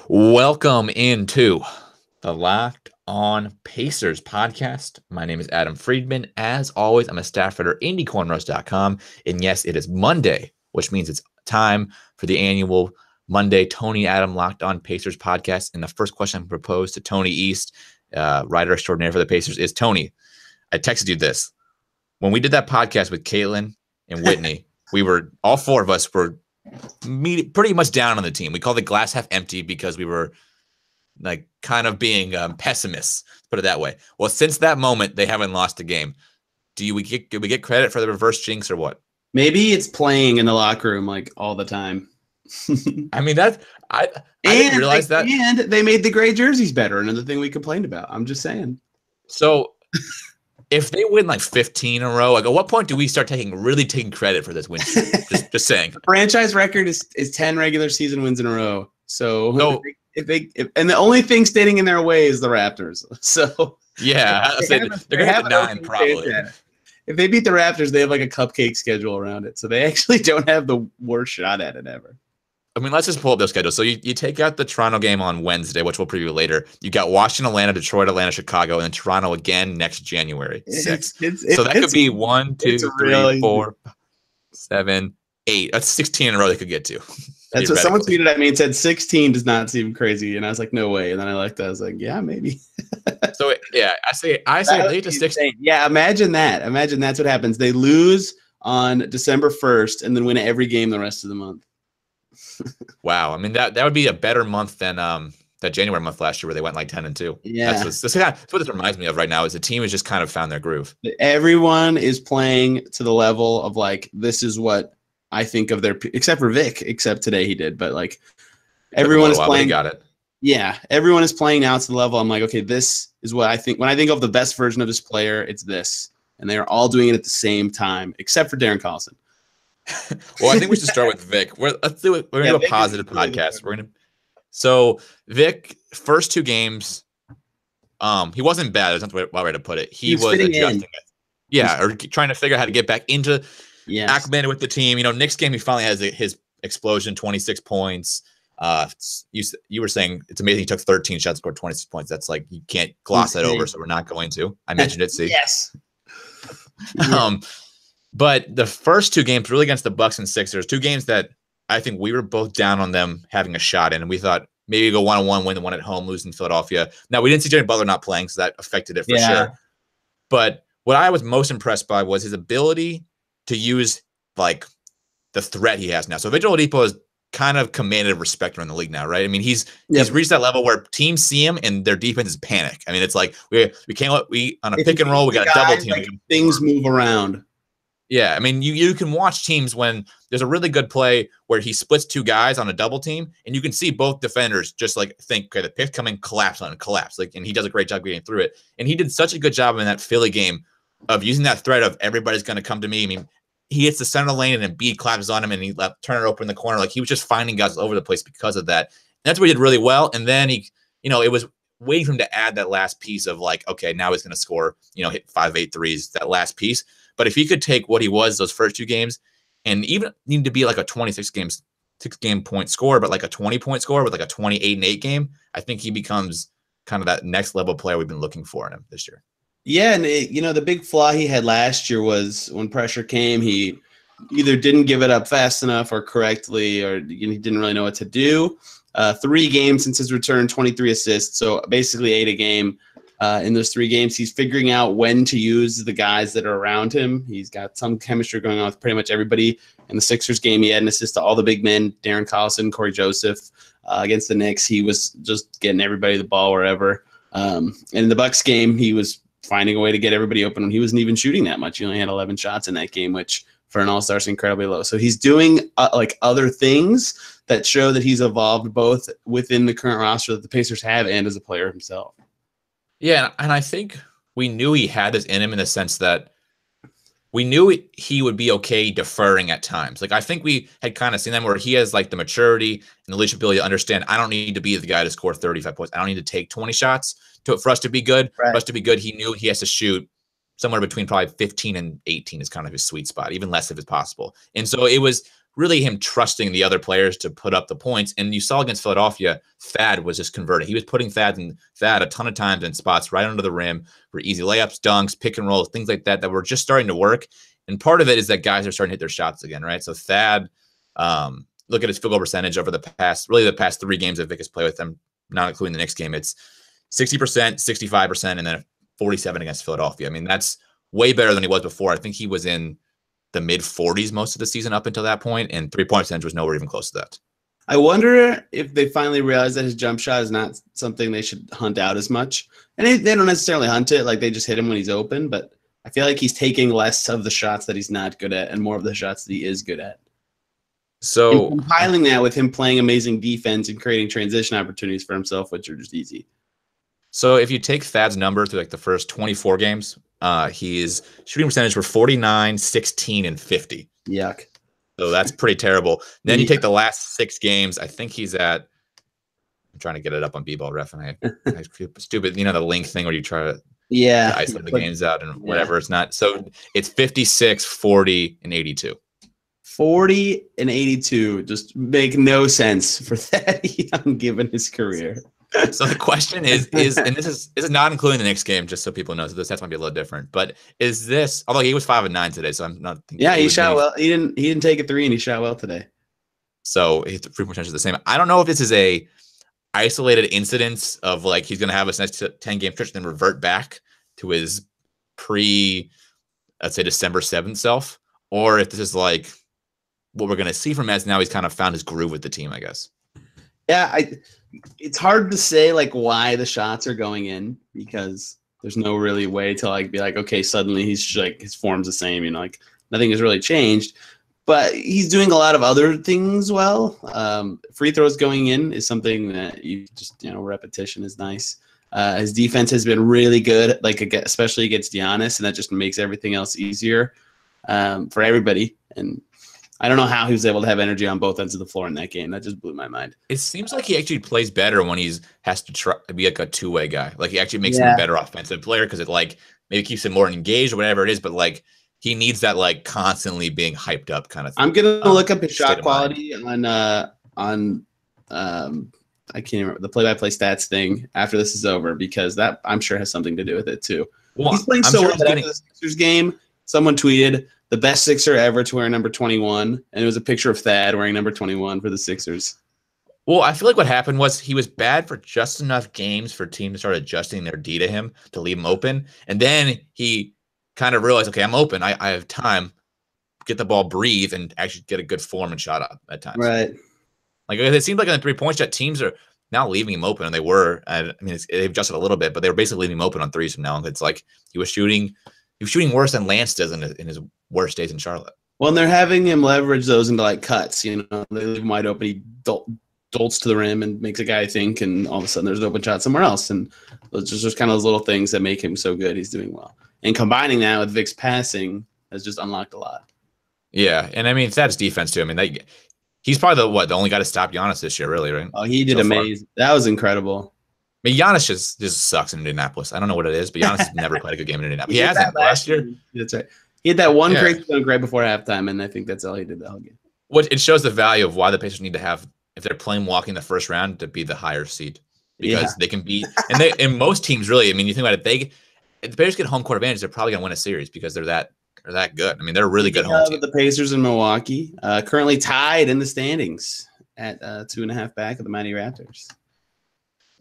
Welcome into the Locked On Pacers podcast. My name is Adam Friedman. As always, I'm a staff writer at IndyCornrows.com. And yes, it is Monday, which means it's time for the annual Monday Tony Adam Locked On Pacers podcast. And the first question I propose to Tony East, writer extraordinaire for the Pacers, is Tony, I texted you this. When we did that podcast with Caitlin and Whitney, all four of us were pretty much down on the team. We called the glass half empty because we were like kind of being pessimists, put it that way. Well, since that moment, they haven't lost a game. Do we get credit for the reverse jinx or what? Maybe it's playing in the locker room like all the time. I mean, I didn't realize that. And they made the gray jerseys better. Another thing we complained about. I'm just saying. So if they win like 15 in a row, like at what point do we start really taking credit for this win? just saying. The franchise record is 10 regular season wins in a row. So if the only thing standing in their way is the Raptors. So yeah, they're gonna have 9 probably. If they beat the Raptors, they have like a cupcake schedule around it. So they actually don't have the worst shot at it ever. I mean, let's just pull up their schedule. So you take out the Toronto game on Wednesday, which we'll preview later. You got Washington, Atlanta, Detroit, Atlanta, Chicago, and then Toronto again next January 6th. So that could be 1, 2, 3, 4, 7, 8. That's 16 in a row they could get to. That's what someone tweeted at me and said 16 does not seem crazy. And I was like, no way. And then I looked, I was like, yeah, maybe. So yeah, I say late to 16. Yeah, imagine that. Imagine that's what happens. They lose on December 1st and then win every game the rest of the month. Wow. I mean, that would be a better month than that January month last year where they went like 10-2. Yeah. That's what this reminds me of right now is the team has just kind of found their groove. Everyone is playing to the level of like, this is what I think of except for Vic, except today he did, but like everyone is playing. Got it. Yeah. Everyone is playing now to the level. I'm like, okay, this is what I think. When I think of the best version of this player, it's this. And they're all doing it at the same time, except for Darren Collison. Well, I think we should start with Vic. Let's do it. We're gonna do a positive podcast. So Vic, first 2 games, he wasn't bad. That's not the right way to put it. He was adjusting it. Yeah, or trying to figure out how to get back into acclimated with the team. You know, next game he finally has his explosion, 26 points. You were saying it's amazing he took 13 shots, scored 26 points. That's like you can't gloss that over, so we're not going to. I mentioned it. See, yes. But the first 2 games, really against the Bucks and Sixers, 2 games that I think we were both down on them having a shot in, and we thought maybe go 1-1, win the one at home, lose in Philadelphia. Now we didn't see Jimmy Butler not playing, so that affected it for sure. But what I was most impressed by was his ability to use like the threat he has now. So Victor Oladipo is kind of commanded respect around the league now, right? I mean, he's reached that level where teams see him and their defense is panic. I mean, it's like we on a pick and roll, we got a double team. Like, things move around. Yeah, I mean, you can watch teams when there's a really good play where he splits 2 guys on a double team, and you can see both defenders just like think, okay, the pick's coming, collapse, like, and he does a great job getting through it. And he did such a good job in that Philly game of using that threat of everybody's going to come to me. I mean, he hits the center of the lane and Embiid collapses on him, and he turn it open in the corner. Like he was just finding guys all over the place because of that. And that's what he did really well. And then it was waiting for him to add that last piece of like, okay, now he's going to score, hit 5-8 threes, that last piece. But if he could take what he was those first 2 games and even need to be like a 6-game point scorer, but like a 20-point scorer with like a 28-8 game, I think he becomes kind of that next level player we've been looking for in him this year. Yeah, and the big flaw he had last year was when pressure came, he either didn't give it up fast enough or correctly, or he didn't really know what to do. 3 games since his return, 23 assists, so basically 8 a game. In those 3 games, he's figuring out when to use the guys that are around him. He's got some chemistry going on with pretty much everybody. In the Sixers game, he had an assist to all the big men, Darren Collison, Corey Joseph. Against the Knicks, he was just getting everybody the ball wherever. And in the Bucks game, he was finding a way to get everybody open when he wasn't even shooting that much. He only had 11 shots in that game, which for an all-star is incredibly low. So he's doing like other things that show that he's evolved both within the current roster that the Pacers have and as a player himself. Yeah, and I think we knew he had this in him in the sense that we knew he would be okay deferring at times. Like I think we had kind of seen that where he has like the maturity and the leadership ability to understand I don't need to be the guy to score 35 points. I don't need to take 20 shots for us to be good. Right. For us to be good, he knew he has to shoot somewhere between probably 15 and 18 is kind of his sweet spot, even less if it's possible. And so it was really him trusting the other players to put up the points. And you saw against Philadelphia, Thad was just converted. He was putting Thad a ton of times in spots right under the rim for easy layups, dunks, pick and rolls, things like that were just starting to work. And part of it is that guys are starting to hit their shots again, right? So Thad, look at his field goal percentage over the past 3 games that Vic has played with them, not including the Knicks game. It's 60%, 65%, and then 47 against Philadelphia. I mean, that's way better than he was before. I think he was in the mid 40s most of the season up until that point, and 3-point percentage was nowhere even close to that. I wonder if they finally realize that his jump shot is not something they should hunt out as much. And they don't necessarily hunt it, like they just hit him when he's open, but I feel like he's taking less of the shots that he's not good at and more of the shots that he is good at. So and compiling that with him playing amazing defense and creating transition opportunities for himself, which are just easy. So if you take Thad's number through like the first 24 games, his shooting percentage were 49, 16, and 50. Yuck. So that's pretty terrible. Then you take the last 6 games. I think he's at. I'm trying to get it up on B-Ball Ref, and I stupid. You know the link thing where you try to isolate the games out and whatever. It's not. So it's 56, 40, and 82. 40 and 82 just make no sense for that young given his career. So the question is, and this is not including the Knicks game, just so people know. So this might be a little different, but is this? Although he was 5 and 9 today, so I'm not. Yeah, he shot well. He didn't take a 3, and he shot well today. So his free potential is the same. I don't know if this is a isolated incidence of like he's going to have this next 10-game stretch and then revert back to his let's say December 7th self, or if this is like what we're going to see from as now he's kind of found his groove with the team, I guess. Yeah, it's hard to say like why the shots are going in because there's no really way to like be like, okay, suddenly he's like his form's the same, like nothing has really changed, but he's doing a lot of other things well. Free throws going in is something that you just, repetition is nice. His defense has been really good, like especially against Giannis, and that just makes everything else easier for everybody. And I don't know how he was able to have energy on both ends of the floor in that game. That just blew my mind. It seems like he actually plays better when has to try to be like a two-way guy. Like he actually makes him a better offensive player because it like maybe keeps him more engaged or whatever it is. But like he needs that like constantly being hyped up kind of thing. I'm gonna look up his shot quality on I can't remember the play-by-play stats thing after this is over because that I'm sure has something to do with it too. Well, he's playing so well after the Sixers game. Someone tweeted the best Sixer ever to wear number 21, and it was a picture of Thad wearing number 21 for the Sixers. Well, I feel like what happened was he was bad for just enough games for teams to start adjusting their D to him to leave him open, and then he kind of realized, okay, I'm open. I have time, get the ball, breathe, and actually get a good form and shot up at times. Right. Like it seems like on the 3-point shot, teams are now leaving him open, and they were. I mean, they've adjusted a little bit, but they were basically leaving him open on threes from now on. It's like he was shooting worse than Lance does in his worst days in Charlotte. Well, and they're having him leverage those into like cuts. They leave him wide open. He dolts to the rim and makes a guy think, and all of a sudden there's an open shot somewhere else. And it's just kind of those little things that make him so good. He's doing well, and combining that with Vic's passing has just unlocked a lot. Yeah, and I mean Thad's defense too. I mean, he's probably the only guy to stop Giannis this year, really, right? Oh, he did amazing. That was incredible. I mean, Giannis just sucks in Indianapolis. I don't know what it is, but Giannis has never played a good game in Indianapolis. He hasn't last year. That's right. He had that one crazy dunk right before halftime, and I think that's all he did the whole game. It shows the value of why the Pacers need to have, if they're playing walking the first round, to be the higher seed because they can beat. And most teams really. I mean, you think about it, if the Pacers get home court advantage, they're probably going to win a series because they're that good. I mean, they're a really good home team. The Pacers in Milwaukee, currently tied in the standings at 2.5 back of the Mighty Raptors.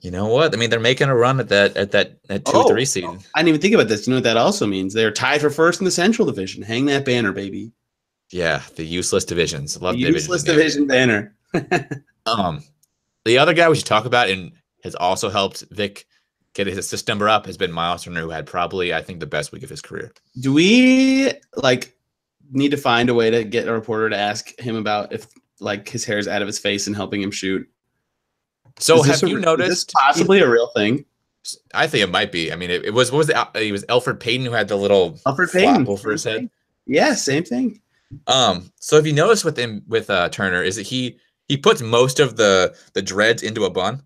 You know what? I mean, they're making a run at that 2-3 seed. I didn't even think about this. You know what that also means? They're tied for first in the Central Division. Hang that banner, baby. Yeah, the useless divisions. Love the useless division banner. The other guy we should talk about and has also helped Vic get his assist number up has been Miles Turner, who had probably, I think, the best week of his career. Do we need to find a way to get a reporter to ask him about if his hair is out of his face and helping him shoot? So have you noticed? Is this possibly a real thing? I think it might be. I mean, it was it was Elfrid Payton who had the little Elfrid Payton over his head. Yeah, same thing. So if you notice with Turner is that he puts most of the dreads into a bun,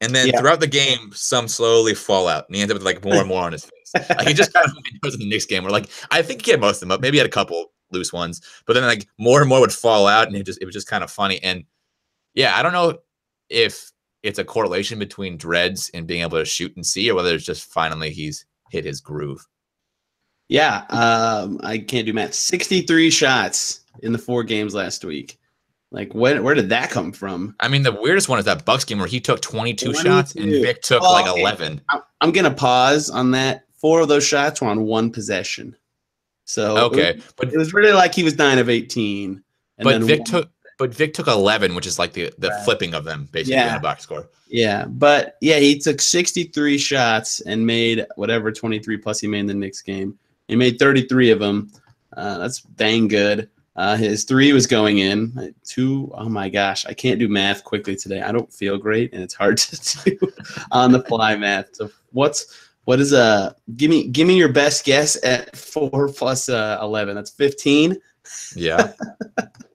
and then throughout the game some slowly fall out, and he ends up with more and more on his face. He just kind of does in the Knicks game. Where I think he had most of them up. Maybe he had a couple loose ones. But then like more and more would fall out, and it was just kind of funny. And yeah, I don't know if it's a correlation between dreads and being able to shoot and see, or whether it's just finally he's hit his groove. Yeah, I can't do math. 63 shots in the 4 games last week. Like, where did that come from? I mean, the weirdest one is that Bucks game where he took 22 shots and Vic took like 11. I'm going to pause on that. 4 of those shots were on 1 possession. So okay, but it was really like he was 9 of 18. But Vic took 11, which is like the flipping of them basically in a box score. Yeah, but yeah, he took 63 shots and made whatever 23 plus he made in the Knicks game. He made 33 of them. That's dang good. His 3 was going in. 2, oh my gosh, I can't do math quickly today. I don't feel great, and it's hard to do on the fly math. So what is give me your best guess at 4 plus 11? That's 15. Yeah,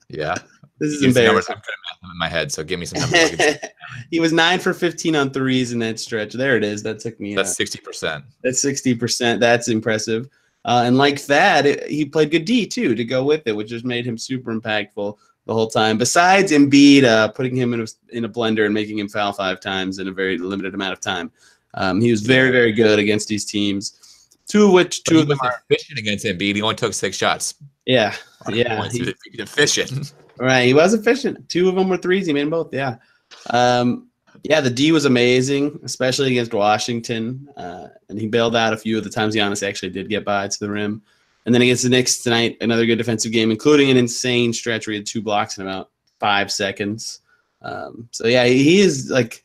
yeah. This is embarrassing. I'm putting math in my head, so give me some numbers. He was 9 for 15 on threes in that stretch. There it is. That took me. That's 60%. That's 60%. That's impressive. And like that, he played good D too to go with it, which just made him super impactful the whole time. Besides Embiid putting him in a blender and making him foul 5 times in a very limited amount of time, he was very, very good against these teams. Two of them are efficient against Embiid. He only took 6 shots. Yeah, He's efficient. Right, he was efficient. 2 of them were threes. He made them both. Yeah. Yeah, the D was amazing, especially against Washington. And he bailed out a few of the times Giannis actually did get by to the rim. And then against the Knicks tonight, another good defensive game, including an insane stretch where he had 2 blocks in about 5 seconds. So yeah, he is like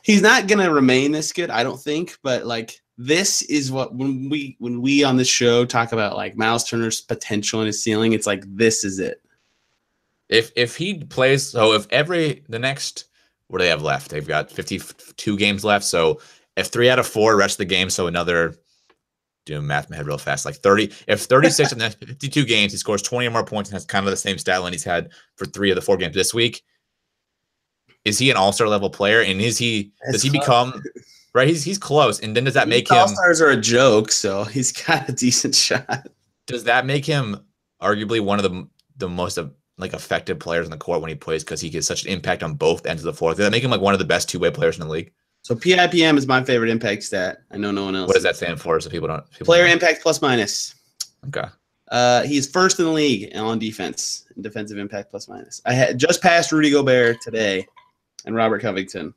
he's not gonna remain this good, I don't think. But like this is what when we on this show talk about like Miles Turner's potential and his ceiling, it's like this is it. If he plays, so if the next. What do they have left? They've got 52 games left. So if 3 out of 4 rest of the game, so another, doing math in my head real fast, like 30. If 36 in the 52 games, he scores 20 or more points and has kind of the same stat line he's had for 3 of the 4 games this week. Is he an all-star level player? And does he become right? He's close. And then does that make him? All-stars are a joke, so he's got a decent shot. Does that make him arguably one of the most like effective players on the court when he plays because he gets such an impact on both ends of the floor? Does that make him like one of the best 2-way players in the league? So PIPM is my favorite impact stat. I know no one else. What does that stand for? So people don't. Player impact plus minus. Okay. He's first in the league on defense, in defensive impact plus minus. I had just passed Rudy Gobert today and Robert Covington.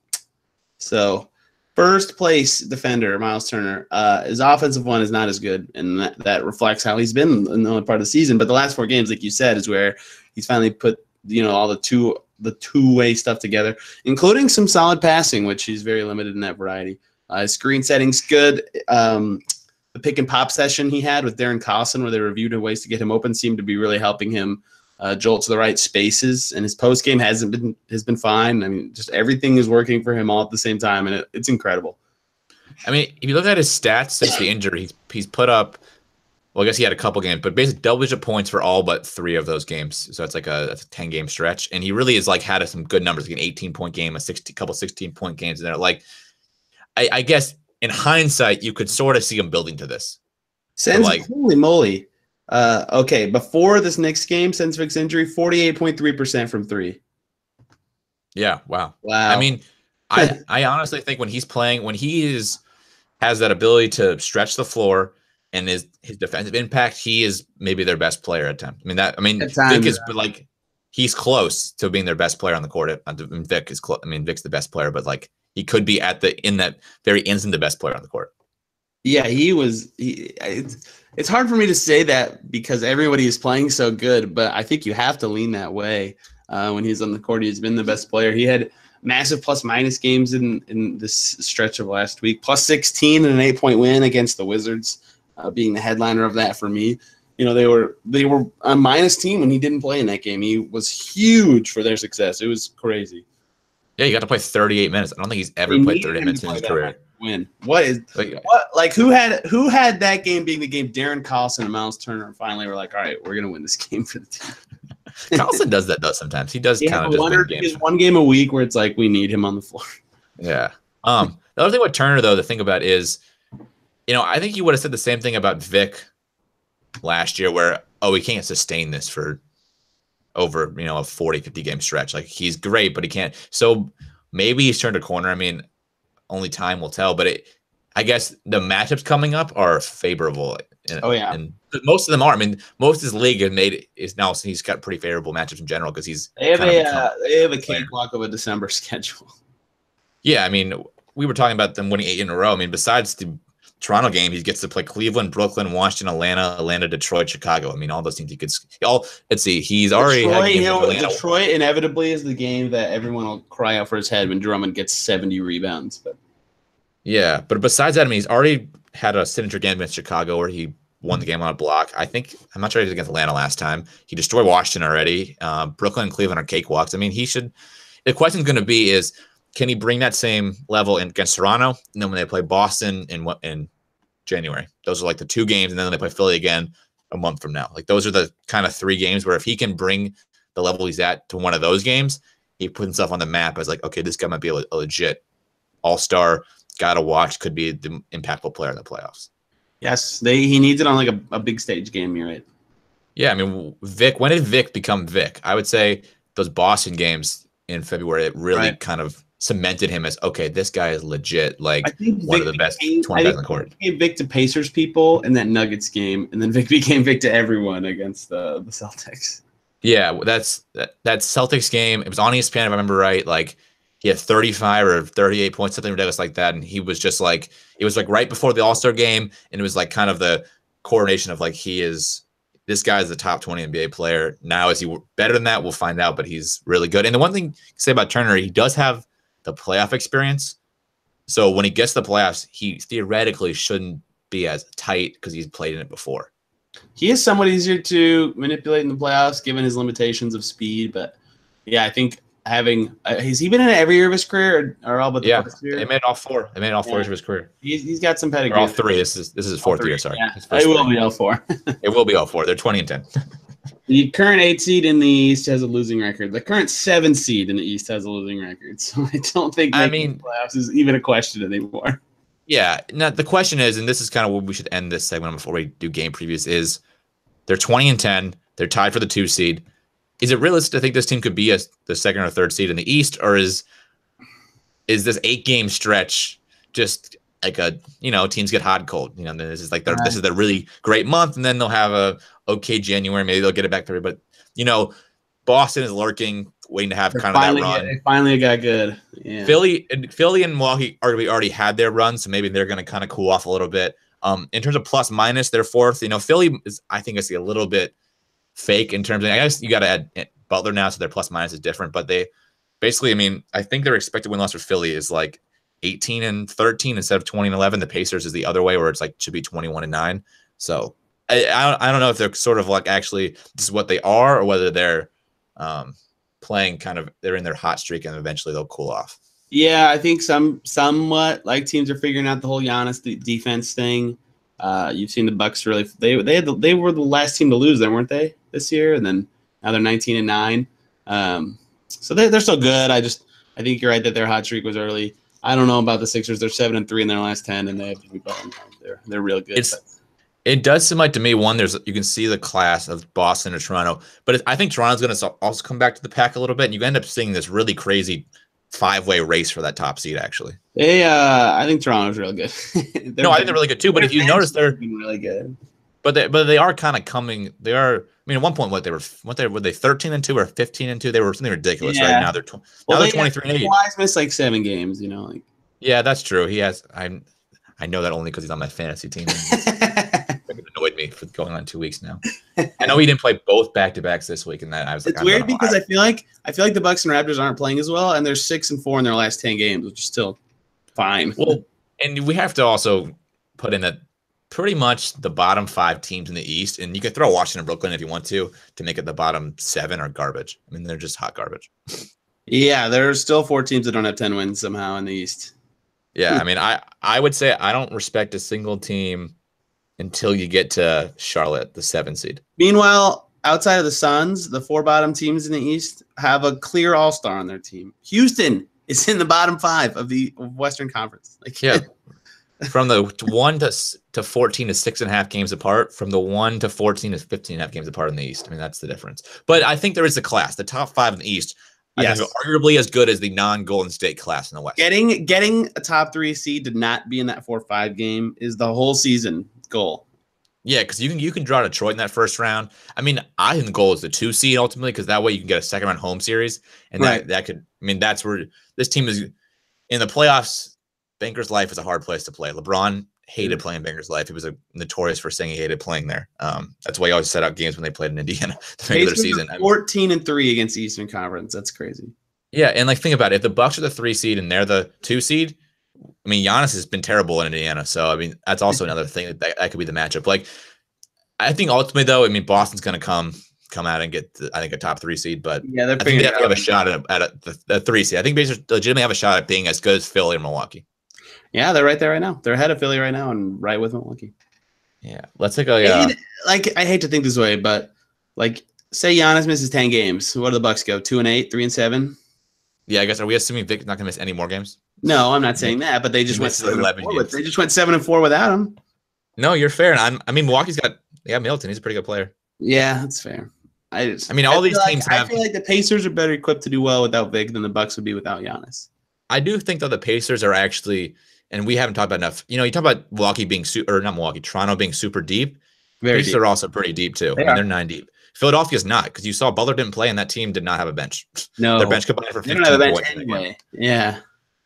So first place defender, Miles Turner. His offensive one is not as good, and that reflects how he's been in the only part of the season. But the last 4 games, like you said, is where he's finally put all the two-way stuff together, including some solid passing, which he's very limited in that variety. His screen setting's good. The pick and pop session he had with Darren Collison, where they reviewed ways to get him open, seemed to be really helping him jolt to the right spaces. And his post game has been fine. I mean, just everything is working for him all at the same time, and it's incredible. I mean, if you look at his stats since the injury, he's put up. Well, I guess he had a couple games, but basically double-digit points for all but 3 of those games. So it's like that's a 10-game stretch, and he really is like had some good numbers, like an 18-point game, couple 16-point games in there. Like, I guess in hindsight, you could sort of see him building to this. Holy moly! Okay, before this Knicks game, since Vic's injury, 48.3% from 3. Yeah, wow. I mean, I honestly think when he's playing, when he has that ability to stretch the floor. And his defensive impact, he is maybe their best player at times. Vic is like he's close to being their best player on the court. Vic is close. I mean, Vic's the best player, but like he could be in that very instant the best player on the court. Yeah, he was. It's hard for me to say that because everybody is playing so good, but I think you have to lean that way when he's on the court. He's been the best player. He had massive plus-minus games in this stretch of last week, plus 16 and an 8-point win against the Wizards. Being the headliner of that for me, they were a minus team when he didn't play in that game. He was huge for their success. It was crazy. Yeah, he got to play 38 minutes. I don't think he's ever played 38 minutes in his career. Win. Who had that game being the game? Darren Collison and Miles Turner finally were like, all right, we're gonna win this game for the team. Collison does that though sometimes. He does kind of just win games. One game a week where it's like we need him on the floor. Yeah. The other thing with Turner though to think about is. I think you would have said the same thing about Vic last year where, oh, we can't sustain this for over, a 40, 50 game stretch. Like, he's great, but he can't. So maybe he's turned a corner. I mean, only time will tell, but I guess the matchups coming up are favorable. And most of them are. I mean, most of his league is now, he's got pretty favorable matchups in general because they have a cakewalk of a December schedule. Yeah, I mean, we were talking about them winning 8 in a row. I mean, besides the Toronto game, he gets to play Cleveland, Brooklyn, Washington, Atlanta, Detroit, Chicago. I mean, all those teams he could. Let's see, he's already Detroit inevitably is the game that everyone will cry out for his head when Drummond gets 70 rebounds. But yeah, but besides that, I mean, he's already had a signature game against Chicago where he won the game on a block. I'm not sure he did against Atlanta last time. He destroyed Washington already. Brooklyn and Cleveland are cakewalks. I mean, he should. The question's going to be is, can he bring that same level against Toronto? And then when they play Boston in January, those are like the 2 games, and then they play Philly again a month from now. Like, those are the kind of 3 games where if he can bring the level he's at to one of those games, he puts himself on the map as like, okay, this guy might be a legit all-star, guy to watch, could be the impactful player in the playoffs. Yes, he needs it on like a big stage game. You're right. Yeah, I mean, Vic. When did Vic become Vic? I would say those Boston games in February, it really kind of cemented him as, okay, this guy is legit, like one of the best 20 guys on the court. He became Vic to Pacers people in that Nuggets game, and then Vic became Vic to everyone against the Celtics. Yeah, that Celtics game, it was on ESPN if I remember right. Like, he had 35 or 38 points, something ridiculous like that, and he was just like, it was like right before the All-Star game, and it was like kind of the coronation of like, this guy is the top 20 NBA player. Now, is he better than that? We'll find out, but he's really good. And the one thing to say about Turner, he does have the playoff experience. So when he gets to the playoffs, he theoretically shouldn't be as tight because he's played in it before. He is somewhat easier to manipulate in the playoffs given his limitations of speed. But yeah, I think has he been in it every year of his career or all but the first year? They made all 4. They made all 4 years of his career. He's got some pedigree. Or all 3. This is his 4th year. Sorry, yeah, it will be all 4. It will be all 4. They're 20-10. The current 8 seed in the East has a losing record. The current 7 seed in the East has a losing record. So I don't think playoffs is even a question anymore. Yeah. Now the question is, and this is kind of what we should end this segment before we do game previews, is they're 20-10. They're tied for the 2 seed. Is it realistic to think this team could be the 2nd or 3rd seed in the East, or is this 8-game stretch just like teams get hot and cold? This is like this is the really great month, and then they'll have a okay January. Maybe they'll get it back there, but Boston is lurking, waiting to have kind of that run. It finally got good. Yeah. Philly and Milwaukee already had their run, so maybe they're going to kind of cool off a little bit. In terms of plus minus, they're 4th. Philly is, I think, is a little bit fake in terms of, I guess you got to add Butler now, so their plus minus is different, but they basically, I mean, I think their expected win loss for Philly is like 18-13 instead of 20-11. The Pacers is the other way, where it's like should be 21-9. So I don't know if they're sort of like actually this is what they are, or whether they're playing kind of, they're in their hot streak and eventually they'll cool off. Yeah, I think somewhat like teams are figuring out the whole Giannis defense thing. You've seen the Bucks really. They were the last team to lose them, weren't they, this year? And then now they're 19-9. So they're still good. I think you're right that their hot streak was early. I don't know about the Sixers. They're 7-3 in their last 10, and they have Jimmy Butler. They're real good. It does seem like to me, one, you can see the class of Boston or Toronto, but I think Toronto's going to also come back to the pack a little bit, and you end up seeing this really crazy 5-way race for that top seed. Actually, I think Toronto's real good. No, I think they're really good too. But if you notice, they're really good. But they are kind of coming. They are. I mean, at one point, were they 13-2 or 15-2? They were something ridiculous. Right now they're 23-8. Wise missed like 7 games. Yeah, that's true. He has. I know that only because he's on my fantasy team. It annoyed me for going on 2 weeks now. I know he didn't play both back-to-backs this week, and that I was like, it's weird because I feel like the Bucks and Raptors aren't playing as well, and they're 6-4 in their last 10 games, which is still fine. Well, and we have to also put in that pretty much the bottom 5 teams in the East, and you can throw Washington and Brooklyn if you want to make it the bottom 7 are garbage. I mean, they're just hot garbage. Yeah, there are still 4 teams that don't have 10 wins somehow in the East. Yeah, I mean, I would say I don't respect a single team until you get to Charlotte, the 7 seed. Meanwhile, outside of the Suns, the 4 bottom teams in the East have a clear all-star on their team. Houston is in the bottom 5 of the Western Conference. Yeah. From the 1 to 14 is 6.5 games apart. From the 1 to 14 is 15.5 games apart in the East. I mean, that's the difference. But I think there is a class. The top 5 in the East, I think, are arguably as good as the non-Golden State class in the West. Getting a top 3 seed to not be in that 4-5 game is the whole season goal. Yeah, because you can draw Detroit in that first round. I mean, I think the goal is the 2 seed ultimately, because that way you can get a second round home series, and that could. I mean, that's where this team is in the playoffs. Banker's Life is a hard place to play. LeBron hated playing Banker's Life. He was notorious for saying he hated playing there. That's why he always set out games when they played in Indiana the regular season. 14-3 against the Eastern Conference. That's crazy. Yeah, and like think about it. If the Bucks are the 3 seed and they're the 2 seed. I mean, Giannis has been terrible in Indiana, so I mean that's also another thing that could be the matchup. Like, I think ultimately though, I mean Boston's going to come out and get I think a top 3 seed, but yeah, I think they have a shot at the 3 seed. I think Pacers legitimately have a shot at being as good as Philly or Milwaukee. Yeah, they're right there right now. They're ahead of Philly right now and right with Milwaukee. Yeah, let's take a like I hate to think this way, but like say Giannis misses 10 games, what do the Bucks go? 2-8, 3-7? Yeah, I guess are we assuming Vic's not going to miss any more games? No, I'm not saying that, but they just went 7-4. They just went 7-4 without him. No, you're fair. And I mean, Milwaukee's got Middleton. He's a pretty good player. Yeah, that's fair. I mean, all these teams have. I feel like the Pacers are better equipped to do well without Vic than the Bucks would be without Giannis. I do think though the Pacers are actually, and we haven't talked about enough. You know, you talk about Milwaukee being Toronto being super deep. Pacers are also pretty deep too. They're 9 deep. Philadelphia's not, because you saw Butler didn't play and that team did not have a bench. No, their bench combined for 15 points anyway. Yeah.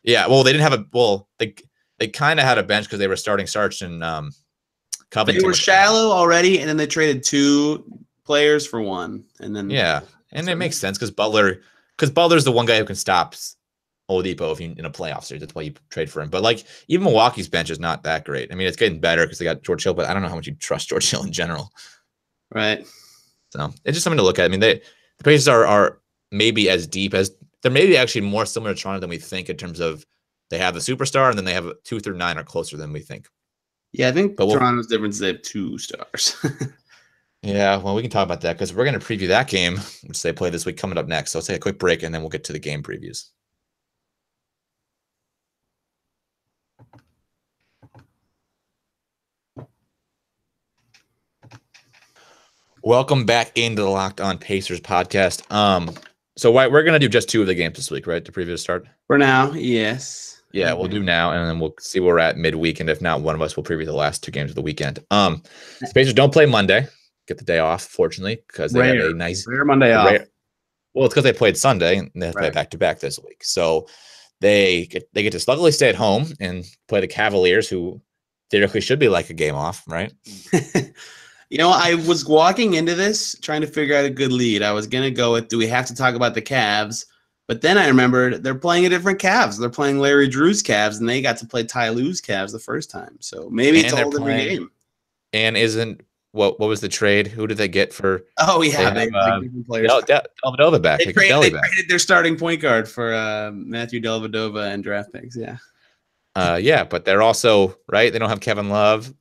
Yeah, well, they didn't have they kind of had a bench because they were starting Sarge and Covington. They were shallow already, and then they traded 2 players for 1, and then and it makes sense because Butler's the one guy who can stop Oladipo if you in a playoff series. That's why you trade for him. But like even Milwaukee's bench is not that great. I mean, it's getting better because they got George Hill, but I don't know how much you trust George Hill in general. Right. So it's just something to look at. I mean, the Pacers are maybe as deep as they're maybe actually more similar to Toronto than we think in terms of they have the superstar and then they have 2 through 9 are closer than we think. Yeah, I think Toronto's difference is they have 2 stars. Yeah, well, we can talk about that because we're going to preview that game, which they play this week coming up next. So let's take a quick break and then we'll get to the game previews. Welcome back into the Locked On Pacers podcast. So we're going to do just 2 of the games this week, right? To preview to start? For now, yes. Yeah, we'll do now, and then we'll see where we're at midweek. And if not, one of us will preview the last 2 games of the weekend. The Pacers don't play Monday. Get the day off, fortunately, because they have a nice rare Monday off. Well, it's because they played Sunday, and they have to play back-to-back this week. So they get to luckily stay at home and play the Cavaliers, who theoretically should be like a game off, right? You know, I was walking into this trying to figure out a good lead. I was going to go with, do we have to talk about the Cavs? But then I remembered they're playing a different Cavs. They're playing Larry Drew's Cavs, and they got to play Ty Lue's Cavs the first time. So maybe it's a whole different game. And isn't what was the trade? Who did they get for? Oh, yeah. They different players. Dellavedova back. They traded their starting point guard for Matthew Dellavedova and draft picks, yeah. Yeah, but they're also, right? They don't have Kevin Love.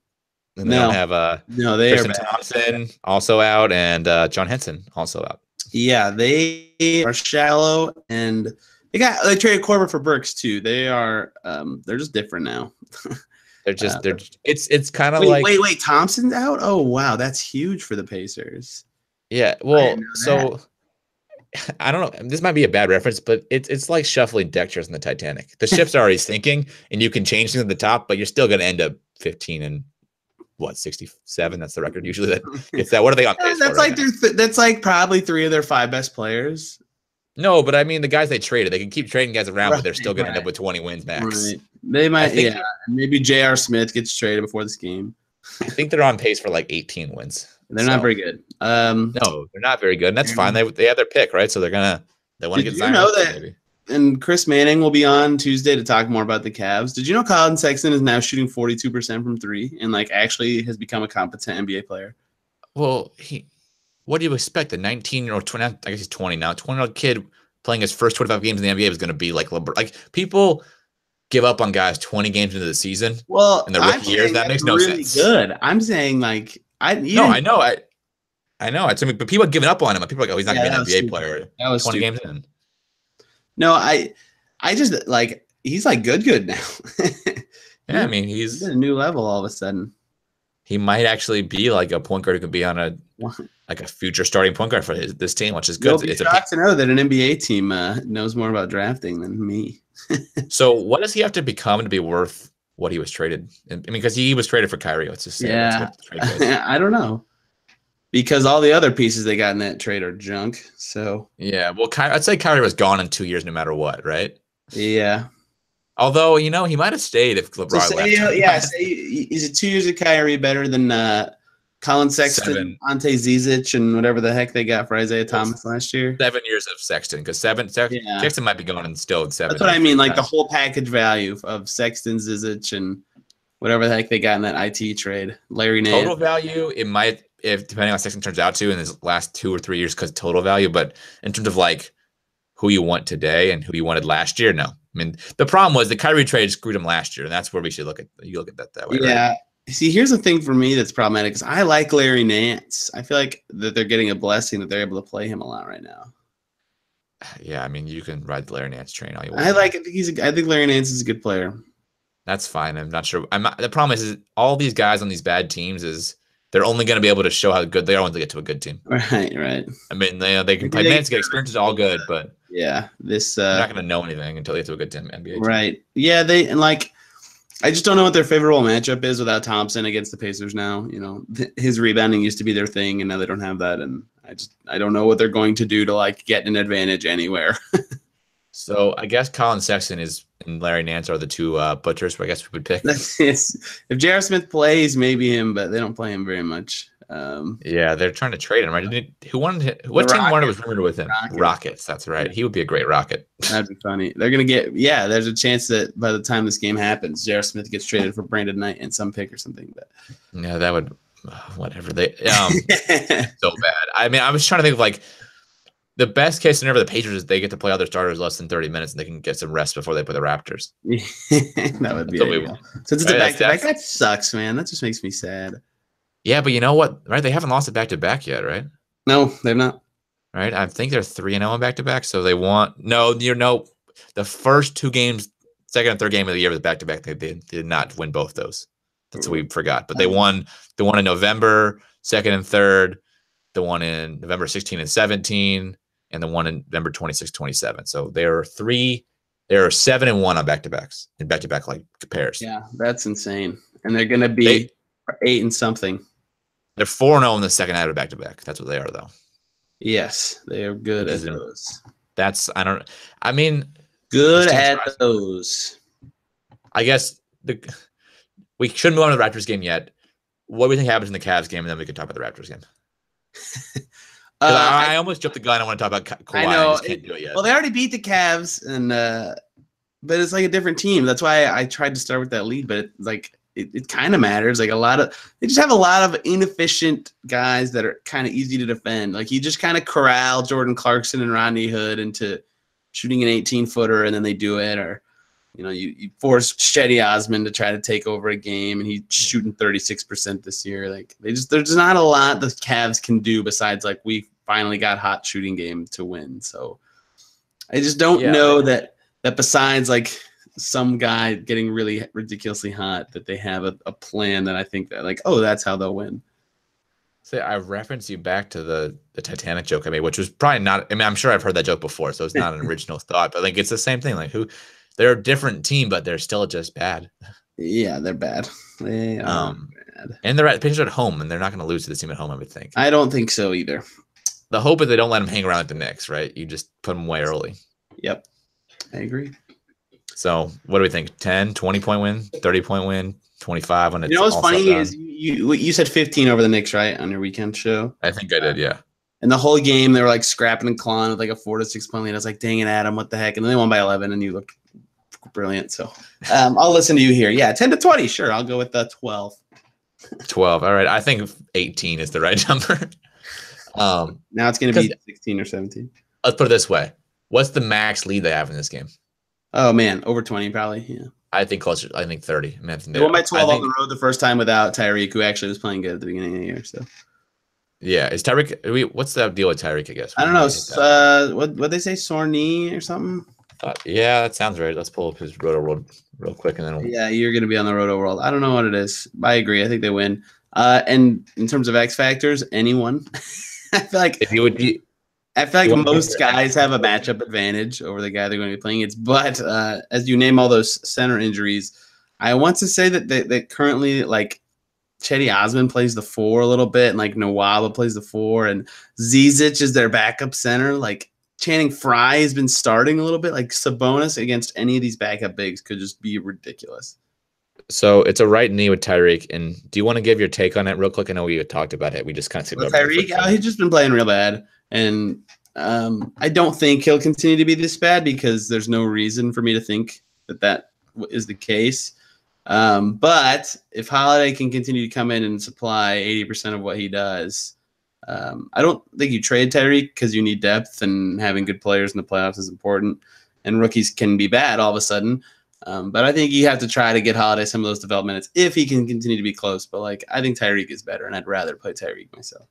And they don't have Tristan Thompson also out and John Henson also out. Yeah, they are shallow, and they traded Corbett for Burks too. They're just different now. It's kind of like wait, Thompson's out? Oh wow, that's huge for the Pacers. Yeah, well, so I don't know. This might be a bad reference, but it's like shuffling deck chairs in the Titanic. The ship's already sinking, and you can change things at the top, but you're still going to end up 15 and 67. That's the record usually that it's that. What are they on pace that's like that's like probably 3 of their 5 best players. No, but I mean the guys they traded, they can keep trading guys around, but they're still going to end up with 20 wins max. Right. They might, maybe J.R. Smith gets traded before this game. I think they're on pace for like 18 wins. They're not very good. No, they're not very good, and that's fine. They have their pick, right? So they want to get Zion. Maybe. And Chris Manning will be on Tuesday to talk more about the Cavs. Did you know Colin Sexton is now shooting 42% from 3 and like actually has become a competent NBA player? Well, what do you expect? The 19-year-old, 20, I guess he's 20 now, 20-year-old kid playing his first 25 games in the NBA is going to be like LeBron. Like people give up on guys 20 games into the season. Well, in the rookie years, that makes no really sense. Good. I'm saying like I know. I know. But people have given up on him. People are like, oh, he's not going to be an NBA player. That was 20 games in. No, I just like he's like good now. Yeah, I mean, he's at a new level all of a sudden. He might actually be like a point guard who could be on a future starting point guard for this team, which is good. You'll be shocked to know that an NBA team knows more about drafting than me. So what does he have to become to be worth what he was traded? I mean, because he was traded for Kyrie. Let's just say. Yeah, I don't know. Because all the other pieces they got in that trade are junk. So yeah, well, I'd say Kyrie was gone in 2 years, no matter what, right? Yeah. Although he might have stayed if LeBron left. Is it 2 years of Kyrie better than Colin Sexton, Ante Zizic, and whatever the heck they got for Isaiah Thomas last year? 7 years of Sexton, because Sexton might be going in still in 7. That's what I mean, like the whole package value of Sexton, Zizic, and whatever the heck they got in that IT trade. Larry Nance. Total value, it might, if depending on what Sexton turns out to in his last 2 or 3 years, because total value. But in terms of like who you want today and who you wanted last year, no. I mean, the problem was the Kyrie trade screwed him last year, and that's where we should look at. You look at that way. Yeah. Right? See, here's the thing for me that's problematic because I like Larry Nance. I feel like that they're getting a blessing that they're able to play him a lot right now. Yeah, I mean, you can ride the Larry Nance train all you want. I think Larry Nance is a good player. That's fine. I'm not sure. The problem is all these guys on these bad teams is they're only going to be able to show how good they are when they get to a good team. Right. I mean, they can play minutes, get experience, is all good, but yeah, they're not going to know anything until they get to a good team. NBA team. Right. Yeah, I just don't know what their favorable matchup is without Thompson against the Pacers now. His rebounding used to be their thing, and now they don't have that. And I don't know what they're going to do to get an advantage anywhere. So I guess Colin Sexton and Larry Nance are the two butchers. But I guess we would pick. If J.R. Smith plays, maybe him, but they don't play him very much. Yeah, they're trying to trade him, right? What team wanted was rumored with him? Rockets. That's right. He would be a great Rocket. That'd be funny. They're gonna get. Yeah, there's a chance that by the time this game happens, J.R. Smith gets traded for Brandon Knight and some pick or something. But yeah, that would whatever they so bad. I mean, I was trying to think of the best case scenario for the Pacers is they get to play other starters less than 30 minutes and they can get some rest before they play the Raptors. That would be ideal. Since it's a back-to-back, that sucks, man. That just makes me sad. Yeah, but you know what? Right, they haven't lost it back-to-back yet, right? No, they're not. Right, I think they're 3-0 on back-to-back. So they want the first 2 games, second and third game of the year was back-to-back. They did not win both those. That's what we forgot. But they won the one in November, 2nd and 3rd, the one in November 16 and 17. And the one in November 26, 27. So they're 7-1 on back-to-backs in back-to-back pairs. Yeah, that's insane. And they're going to be 8 and something. They're 4-0 in the second night of back-to-back. That's what they are, though. Yes, they are good at those. Good at those. I guess we shouldn't move on to the Raptors game yet. What do we think happens in the Cavs game, and then we can talk about the Raptors game. I almost jumped the gun. I want to talk about Kawhi. I just can't do it yet. Well, they already beat the Cavs, but it's like a different team. That's why I tried to start with that lead. But it kind of matters. They just have a lot of inefficient guys that are kind of easy to defend. You just kind of corral Jordan Clarkson and Rodney Hood into shooting an 18-footer, and then they do it. Or you force Cedi Osman to try to take over a game, and he's shooting 36% this year. There's just not a lot the Cavs can do besides we finally got hot shooting game to win. So I just don't know that besides some guy getting really ridiculously hot that they have a plan that I think that that's how they'll win. So I referenced you back to the Titanic joke I made, which was probably not. I mean, I'm sure I've heard that joke before, so it's not an original thought. But it's the same thing. They're a different team, but they're still just bad. Yeah, they're bad. They are bad. And the Pacers are at home, and they're not going to lose to this team at home, I would think. I don't think so either. The hope is they don't let them hang around like the Knicks, right? You just put them away early. Yep, I agree. So what do we think? 10, 20-point win, 30-point win, 25 when it's what's funny is you said 15 over the Knicks, right, on your weekend show? I think I did, yeah. And the whole game, they were scrapping and clawing with a 4 to 6 point lead. I was like, dang it, Adam, what the heck? And then they won by 11, and you looked brilliant. So I'll listen to you here. Yeah, 10 to 20, sure. I'll go with 12. 12, all right. I think 18 is the right number. Now it's going to be 16 or 17. Let's put it this way. What's the max lead they have in this game? Oh, man, over 20 probably, yeah. I think closer. I think 30. I mean, they won by 12 on the road the first time without Tyreek, who actually was playing good at the beginning of the year. So, yeah, is Tyreek? What's the deal with Tyreek? I guess I don't know. What they say, sore knee or something? Yeah, that sounds right. Let's pull up his Roto World real quick, and then Yeah, you're going to be on the Roto World. I don't know what it is. I agree. I think they win. And in terms of X factors, anyone. I feel like if you would be, most guys have a matchup advantage over the guy they're going to be playing. But as you name all those center injuries, I want to say that currently like Chetty Osman plays the 4 a little bit, and like Nawaba plays the 4, and Zizic is their backup center. Like Channing Frye has been starting a little bit. Like Sabonis against any of these backup bigs could just be ridiculous. So it's a right knee with Tyreek. And do you want to give your take on it real quick? I know we had talked about it. We just kind of Tyreek, he's just been playing real bad, and I don't think he'll continue to be this bad because there's no reason for me to think that is the case. But if Holiday can continue to come in and supply 80% of what he does, I don't think you trade Tyreek because you need depth, and having good players in the playoffs is important. And rookies can be bad all of a sudden. But I think you have to try to get Holiday some of those development minutes if he can continue to be close. But like, I think Tyreek is better, and I'd rather play Tyreek myself.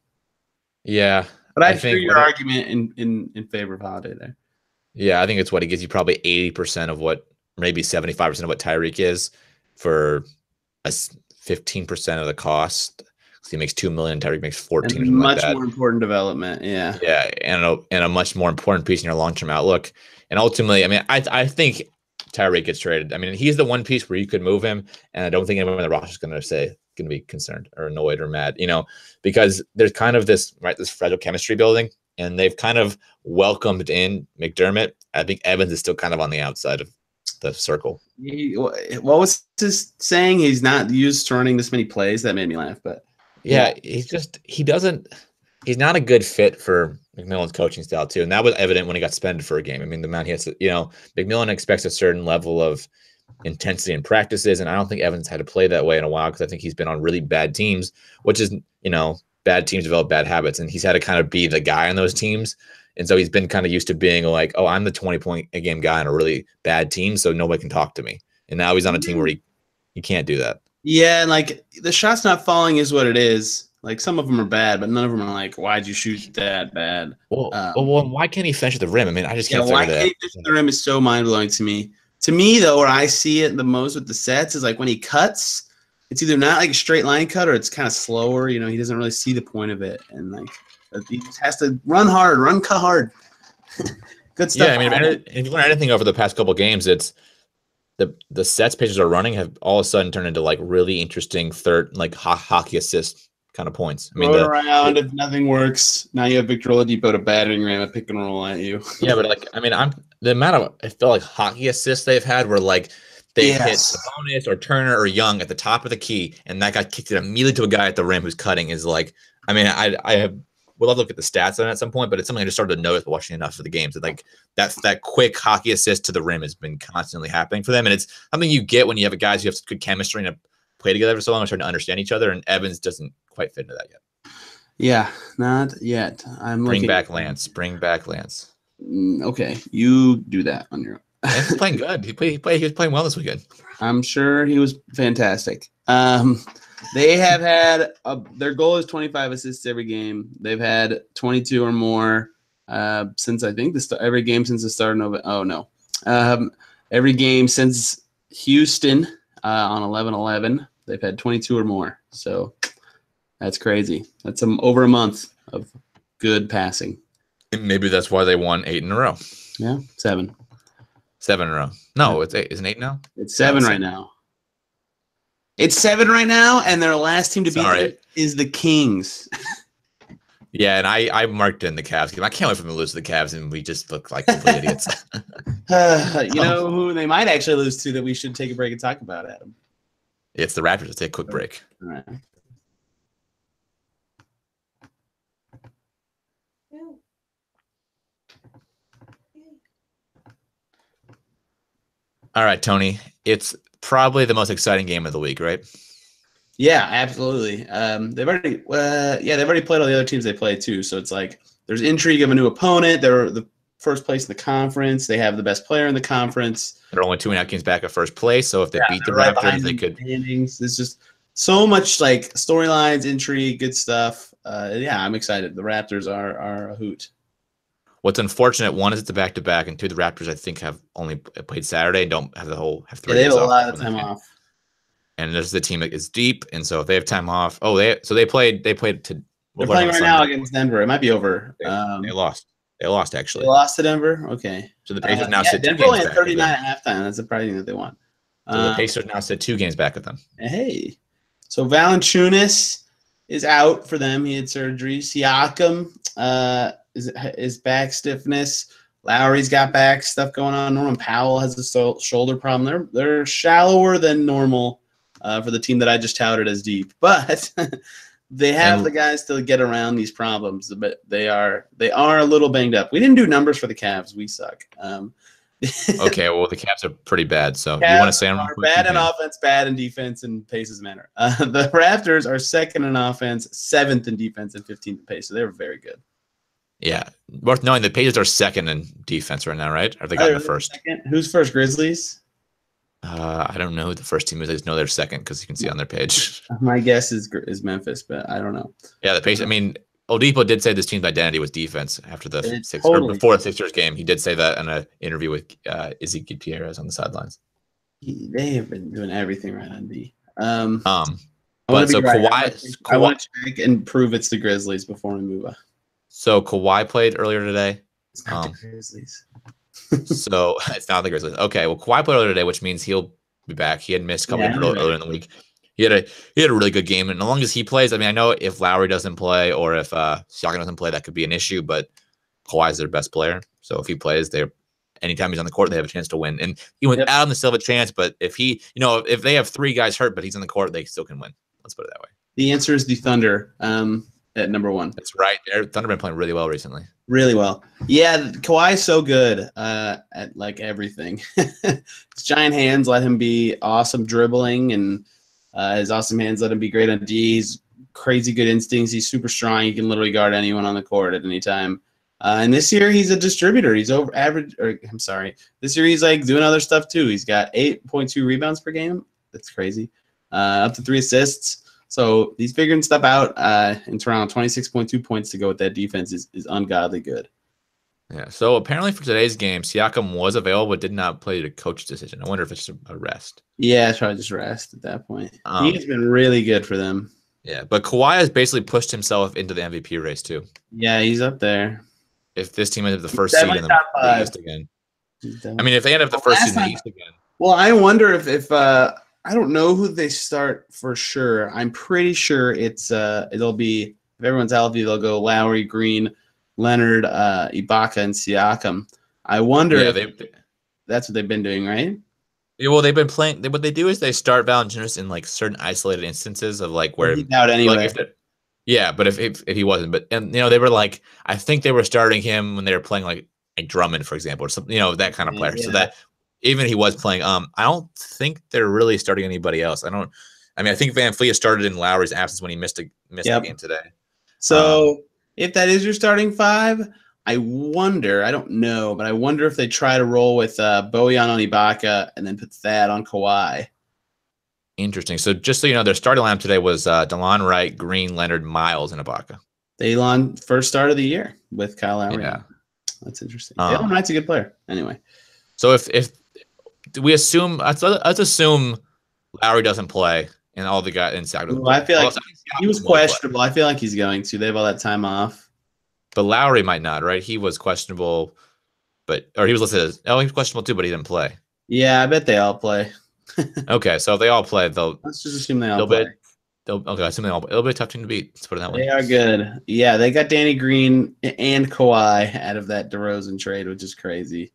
Yeah, but I hear your argument in favor of Holiday there. Yeah, I think it's what he gives you probably 80% of what, maybe 75% of what Tyreek is for a 15% of the cost. So he makes $2 million. Tyreek makes 14. And much more important development. Yeah. Yeah, and a much more important piece in your long-term outlook. And ultimately, I mean, I think Tyreek gets traded. I mean, he's the one piece where you could move him, and I don't think anyone in the roster is going to be concerned or annoyed or mad, because there's kind of this fragile chemistry building, and they've kind of welcomed in McDermott. I think Evans is still kind of on the outside of the circle. What was his saying? He's not used to running this many plays. That made me laugh, but yeah, he's not a good fit for McMillan's coaching style too. And that was evident when he got suspended for a game. I mean, the man, he has to, McMillan expects a certain level of intensity in practices. And I don't think Evans had to play that way in a while, because I think he's been on really bad teams, which is, bad teams develop bad habits. And he's had to kind of be the guy on those teams. And so he's been kind of used to being like, oh, I'm the 20-point a game guy on a really bad team, so nobody can talk to me. And now he's on a team where he can't do that. Yeah, and like the shot's not falling is what it is. Like some of them are bad, but none of them are like, why'd you shoot that bad? Well, why can't he finish at the rim? I mean, I just can't figure that. Why can't he finish at the rim is so mind-blowing to me. To me, though, where I see it the most with the sets is like when he cuts, it's either not like a straight line cut or it's kind of slower. He doesn't really see the point of it. And like he has to run hard, cut hard. Good stuff. Yeah, I mean, if you learn anything over the past couple of games, it's the sets pitchers are running have all of a sudden turned into like really interesting third, like hockey assist kind of points. I mean, around if nothing works, now you have Victor Oladipo to battering ram a pick and roll at you. Yeah, but like, I mean, the amount of, I feel like hockey assists they've had where like they hit Sabonis or Turner or Young at the top of the key, and that guy kicked it immediately to a guy at the rim who's cutting is like, I mean, would love to look at the stats on it at some point, but it's something I just started to notice watching enough of the games. And like that quick hockey assist to the rim has been constantly happening for them, and it's something you get when you have guys who have good chemistry and play together for so long and starting to understand each other. And Evans doesn't quite fit into that yet. Yeah, not yet. Bring back Lance. Okay, you do that on your own. He's playing good. He was playing well this weekend. I'm sure he was fantastic. They have had their goal is 25 assists every game. They've had 22 or more since I think every game since the start of November. Oh no, every game since Houston on 11-11. They've had 22 or more. So that's crazy. That's over a month of good passing. And maybe that's why they won 8 in a row. Yeah, 7. 7 in a row. No, it's 8. Isn't 8 now? It's 7 right now. It's 7 right now, and their last team to beat is the Kings. Yeah, and I marked in the Cavs game. I can't wait for them to lose to the Cavs, and we just look like complete idiots. You know who they might actually lose to that we should take a break and talk about, Adam? It's the Raptors. Let's take a quick break. All right. All right, Tony. It's probably the most exciting game of the week, right? Yeah, absolutely. They've already played all the other teams they played too. So it's like there's intrigue of a new opponent. They're the first place in the conference. They have the best player in the conference. They're only 2.5 games back at first place. So if they beat the Raptors, they could. There's just so much like storylines, intrigue, good stuff. Yeah, I'm excited. The Raptors are a hoot. What's unfortunate, one is it's a back-to-back, and two, the Raptors I think have only played Saturday and don't have have 3 they have days a off. lot of time off. And this is the team that is deep, and so if they have time off, they played to. They're playing right now against Denver. It might be over. They lost. They lost actually. They lost to Denver. Okay. So the Pacers now sit 2 Denver games only had back. 39 at halftime. That's surprising that they won. So the Pacers now sit 2 games back of them. Hey, so Valanciunas is out for them. He had surgery. Siakam is back stiffness. Lowry's got back stuff going on. Norman Powell has a shoulder problem. They're shallower than normal for the team that I just touted as deep, but they have the guys to get around these problems. But they are a little banged up. We didn't do numbers for the Cavs. We suck. Okay, well the Cavs are pretty bad. So Cavs you want to say them bad in offense, bad in defense, and paces matter. The Raptors are 2nd in offense, 7th in defense, and 15th in pace. So they're very good. Yeah, worth knowing the Pacers are 2nd in defense right now, right? Or have they gotten the first? Second? Who's first? Grizzlies. I don't know who the first team is. I just know they're 2nd because you can see on their page. My guess is Memphis, but I don't know. Yeah, the Pacers. I mean, Oladipo did say this team's identity was defense after the before the Sixers game. He did say that in an interview with Izzy Gutierrez on the sidelines. They have been doing everything right on D. But so Kawhi, I want to check and prove it's the Grizzlies before we move on. So Kawhi played earlier today. It's not the Grizzlies. So it's not the Grizzlies. Okay, well Kawhi played earlier today, which means he'll be back. He had missed a couple earlier in the week. He had a really good game, and as long as he plays, I mean, I know if Lowry doesn't play or if Siakam doesn't play, that could be an issue. But Kawhi is their best player, so if he plays, anytime he's on the court, they have a chance to win. And he went out on the still have a chance, but if if they have 3 guys hurt, but he's on the court, they still can win. Let's put it that way. The answer is the Thunder at number 1. That's right. Thunder been playing really well recently. Really well. Yeah, Kawhi is so good at like everything. His giant hands let him be awesome dribbling, and his awesome hands let him be great on D. He's crazy good instincts. He's super strong. He can literally guard anyone on the court at any time. And this year he's a distributor. He's over average. This year he's like doing other stuff too. He's got 8.2 rebounds per game. That's crazy. Up to 3 assists. So he's figuring stuff out in Toronto. 26.2 points to go with that defense is ungodly good. Yeah. So apparently for today's game, Siakam was available but did not play the coach's decision. I wonder if it's a rest. Yeah, it's probably just rest at that point. He has been really good for them. Yeah, but Kawhi has basically pushed himself into the MVP race too. Yeah, he's up there. If this team ends up the first seed in the East again. I mean, if they end up the first seed in the East again. Well, I wonder if I don't know who they start for sure. I'm pretty sure it'll be, if everyone's healthy, they'll go Lowry, Green, Leonard, Ibaka, and Siakam. I wonder if that's what they've been doing, right? Yeah, well, they've been playing. What they do is they start Valanciunas in like certain isolated instances of like where he's out anyway. Like but if he wasn't, but they were like, I think they were starting him when they were playing like Drummond, for example, or something, that kind of player. Yeah. So that even if he was playing, I don't think they're really starting anybody else. I think Van Fleet started in Lowry's absence when he missed the game today. So if that is your starting 5, I wonder, I don't know, but I wonder if they try to roll with Bojan on Ibaka and then put Thad on Kawhi. Interesting. So just so you know, their starting lineup today was DeLon Wright, Green, Leonard, Miles, and Ibaka. DeLon, first start of the year with Kyle Lowry. Yeah. That's interesting. DeLon Wright's a good player. Anyway. So if we assume, let's assume Lowry doesn't play and all the guys in Sac. Well, I feel like he was questionable. I feel like he's going to. They have all that time off. But Lowry might not, right? He was questionable, or he was listed as, he was questionable too, but he didn't play. Yeah, I bet they all play. Okay, so if they all play, let's just assume they all play. I assume they all play. It'll be a tough team to beat. Let's put it that way. They are good. Yeah, they got Danny Green and Kawhi out of that DeRozan trade, which is crazy.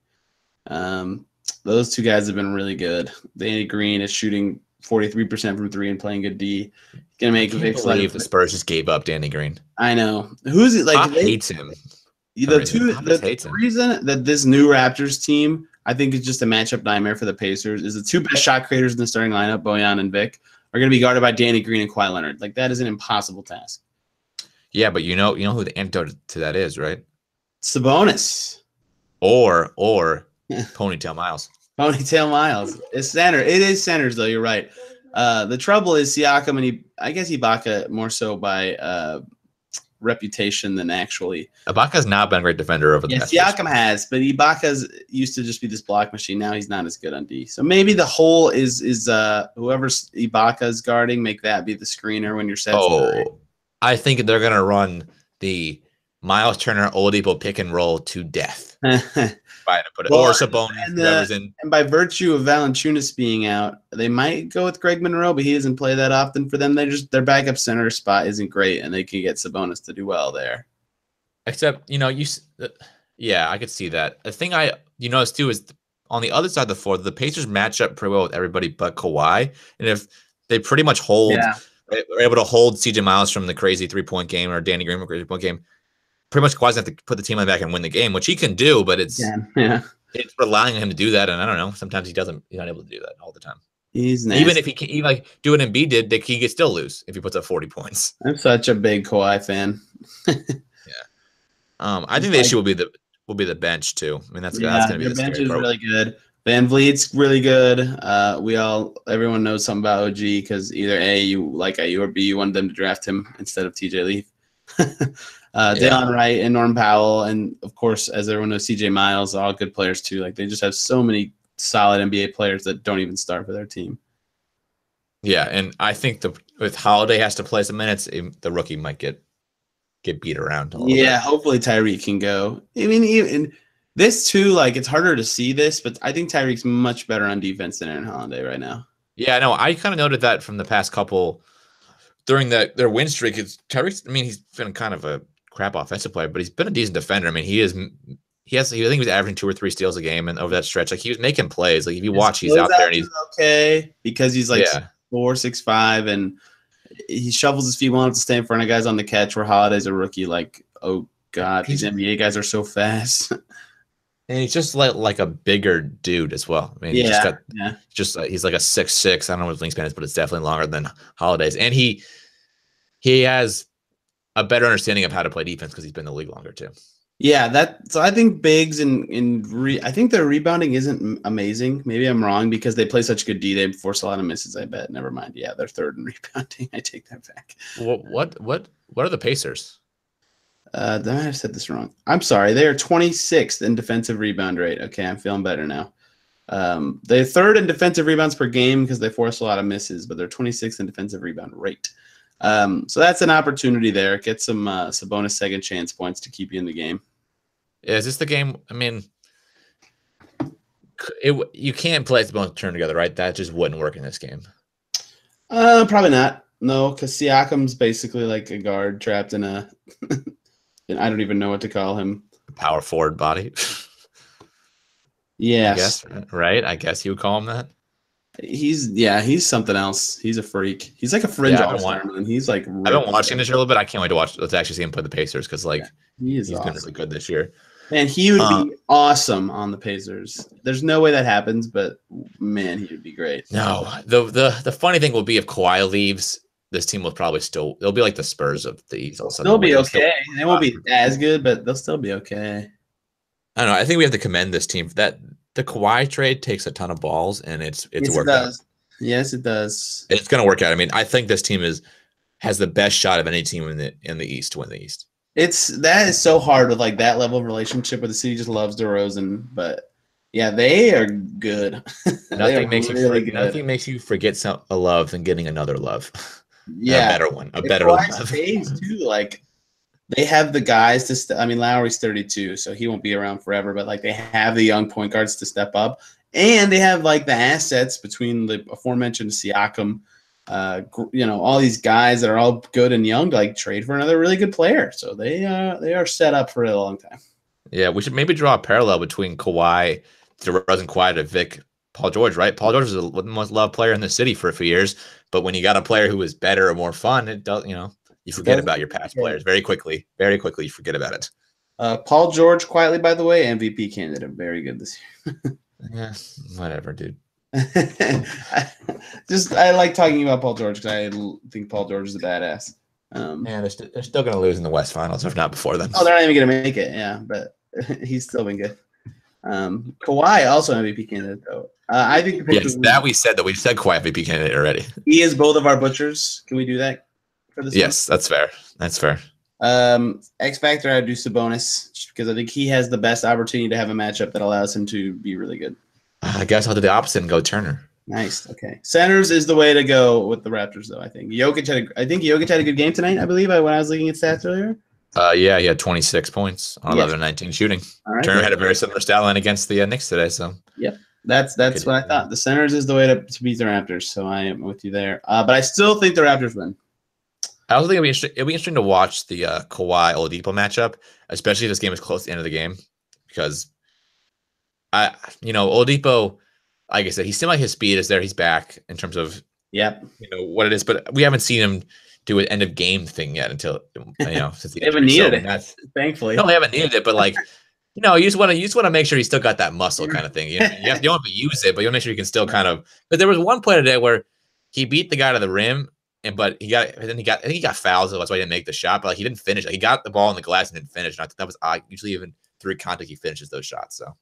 Those 2 guys have been really good. Danny Green is shooting 43% from 3 and playing good D. Gonna make a big slide. The Spurs just gave up Danny Green. I know. Who's it? Like hates him. The reason that this new Raptors team, I think, is just a matchup nightmare for the Pacers is the 2 best shot creators in the starting lineup, Bojan and Vic, are going to be guarded by Danny Green and Kawhi Leonard. Like, that is an impossible task. Yeah, but you know who the antidote to that is, right? Sabonis. Or Ponytail Miles. Ponytail Miles. It's center. It is centers, though. You're right. The trouble is Siakam and I guess Ibaka more so by reputation than actually. Ibaka's not been a great defender over the Yeah, past years. Siakam has, but Ibaka's used to just be this block machine. Now he's not as good on D. So maybe the hole is whoever Ibaka's guarding, make that be the screener when you're set. Oh, I think they're gonna run the Miles Turner Oladipo pick and roll to death. If I had to put it, or Sabonis, whoever's in. And by virtue of Valanciunas being out, they might go with Greg Monroe, but he doesn't play that often for them. Their backup center spot isn't great, and they can get Sabonis to do well there. Except, yeah, I could see that. The thing you notice too is on the other side of the floor, the Pacers match up pretty well with everybody but Kawhi, and if they pretty much are able to hold CJ Miles from the crazy 3-point game or Danny Green from the crazy 3-point game, pretty much Kawhi's going to have to put the team on the back and win the game, which he can do, but it's relying on him to do that, and I don't know. Sometimes he's not able to do that all the time. He's nasty. Even if he can, even like do what Embiid did, he could still lose if he puts up 40 points. I'm such a big Kawhi fan. I think the issue will be the bench too. I mean, that's going to be the bench is really good. Van Vliet's really good. Everyone knows something about OG because either A, you like IU, or B, you wanted them to draft him instead of TJ Leaf. Deion Wright and Norm Powell, and of course, as everyone knows, CJ Miles, all good players too. Like they just have so many solid NBA players that don't even start for their team. Yeah, and I think if Holiday has to play some minutes, the rookie might get beat around a little bit. Hopefully Tyreek can go. I mean, even this too, like it's harder to see this, but I think Tyreek's much better on defense than Aaron Holiday right now. Yeah, no, I kind of noted that from the past couple during their win streak. It's Tyreek's. I mean, he's been kind of a crap offensive player, but he's been a decent defender. I mean, I think he was averaging 2 or 3 steals a game, and over that stretch, like he was making plays. Like if you watch, he's out there and he's okay because he's like 4'6'5", and he shovels his feet well enough to stay in front of guys on the catch. Where Holiday's a rookie, like oh god, these NBA guys are so fast. And he's just like a bigger dude as well. I mean, he's like a 6'6". I don't know what his wingspan is, but it's definitely longer than Holiday's. And he has a better understanding of how to play defense because he's been in the league longer too. Yeah, so I think bigs I think their rebounding isn't amazing. Maybe I'm wrong because they play such good D. They force a lot of misses. I bet. Never mind. Yeah, they're third in rebounding. I take that back. What are the Pacers? I have said this wrong. I'm sorry. They are 26th in defensive rebound rate. Okay, I'm feeling better now. They're third in defensive rebounds per game because they force a lot of misses, but they're 26th in defensive rebound rate. So that's an opportunity there. Get some Sabonis second chance points to keep you in the game. Is this the game? I mean, you can't play Sabonis turn together, right? That just wouldn't work in this game. Probably not. No, because Siakam's basically like a guard trapped in a and I don't even know what to call him. Power forward body. Yes. I guess you would call him that. He's something else. He's a freak. He's like a fringe all-star, man. He's like I've been watching this year a little bit. I can't wait to actually see him play the Pacers because he's awesome. Been really good this year. Man, he would be awesome on the Pacers. There's no way that happens, but man, he would be great. No, the funny thing will be if Kawhi leaves, this team will probably they'll be like the Spurs of the East. They'll be okay. They won't be as good, but they'll still be okay. I don't know. I think we have to commend this team for that. The Kawhi trade takes a ton of balls, and it's worked out. Yes, it does. It's going to work out. I mean, I think this team has the best shot of any team in the East to win the East. That is so hard with like that level of relationship where the city just loves DeRozan, but yeah, they are good. Nothing makes you forget a love than getting another love. Yeah, a better one, a better one. Too, like they have the guys to. I mean, Lowry's 32, so he won't be around forever. But like they have the young point guards to step up, and they have like the assets between the aforementioned Siakam. All these guys that are all good and young to like trade for another really good player. So they are set up for a long time. Yeah, we should maybe draw a parallel between DeRozan Kawhi to Vic Paul George, right? Paul George was the most loved player in the city for a few years, but when you got a player who was better or more fun, it does, you forget about your past players very quickly. Very quickly, you forget about it. Paul George, quietly, by the way, MVP candidate, very good this year. Yeah, whatever, dude. I like talking about Paul George because I think Paul George is a badass. They're still going to lose in the West Finals, if not before then. Oh, they're not even going to make it. Yeah, but he's still been good. Kawhi also MVP candidate though. I think we said Kawhi MVP candidate already. He is both of our butchers. Can we do that for this? Yes, one? That's fair. X Factor, I'd do Sabonis just because I think he has the best opportunity to have a matchup that allows him to be really good. I guess I'll do the opposite and go Turner. Nice. Okay. Centers is the way to go with the Raptors, though. I think Jokic had a good game tonight. I believe when I was looking at stats earlier. Yeah, he had 26 points on 11-19 shooting. All right, Turner had a very similar stat line against the Knicks today. So yep, that's what I thought. The centers is the way to beat the Raptors. So I am with you there. But I still think the Raptors win. I also think it'll be interesting to watch the Kawhi Oladipo matchup, especially if this game is close to the end of the game, because Oladipo, like I said, he seemed like his speed is there. He's back in terms of what it is, but we haven't seen him do an end of game thing yet until since the they haven't needed it. Thankfully, no, they haven't needed it, but like you just want to make sure he's still got that muscle kind of thing. You don't have to use it, but you want to make sure you can still kind of. But there was one play today where he beat the guy to the rim. But I think he got fouled, so that's why he didn't make the shot. But like he didn't finish. Like, he got the ball in the glass and didn't finish. And I thought that was odd. Usually, even through contact, he finishes those shots. So,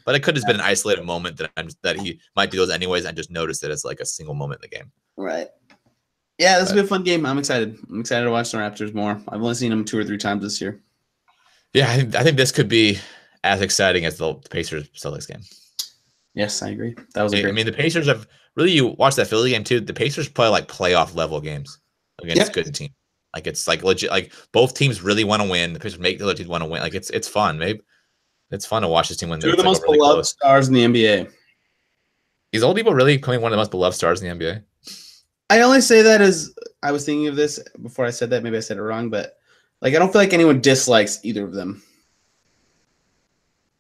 but it could have been an isolated moment that he might do those anyways. I just noticed it as like a single moment in the game. Right. Yeah, this will be a fun game. I'm excited. I'm excited to watch the Raptors more. I've only seen them 2 or 3 times this year. Yeah, I think this could be as exciting as the Pacers Celtics game. Yes, I agree. That was a great. I mean, the Pacers have really. You watch that Philly game too. The Pacers play like playoff level games against good team. Like it's like legit. Like both teams really want to win. The Pacers make the other team want to win. Like it's fun. Maybe it's fun to watch this team win. 2 of the most beloved stars in the NBA. Is Oladipo really becoming one of the most beloved stars in the NBA? I only say that as I was thinking of this before I said that. Maybe I said it wrong, but like I don't feel like anyone dislikes either of them.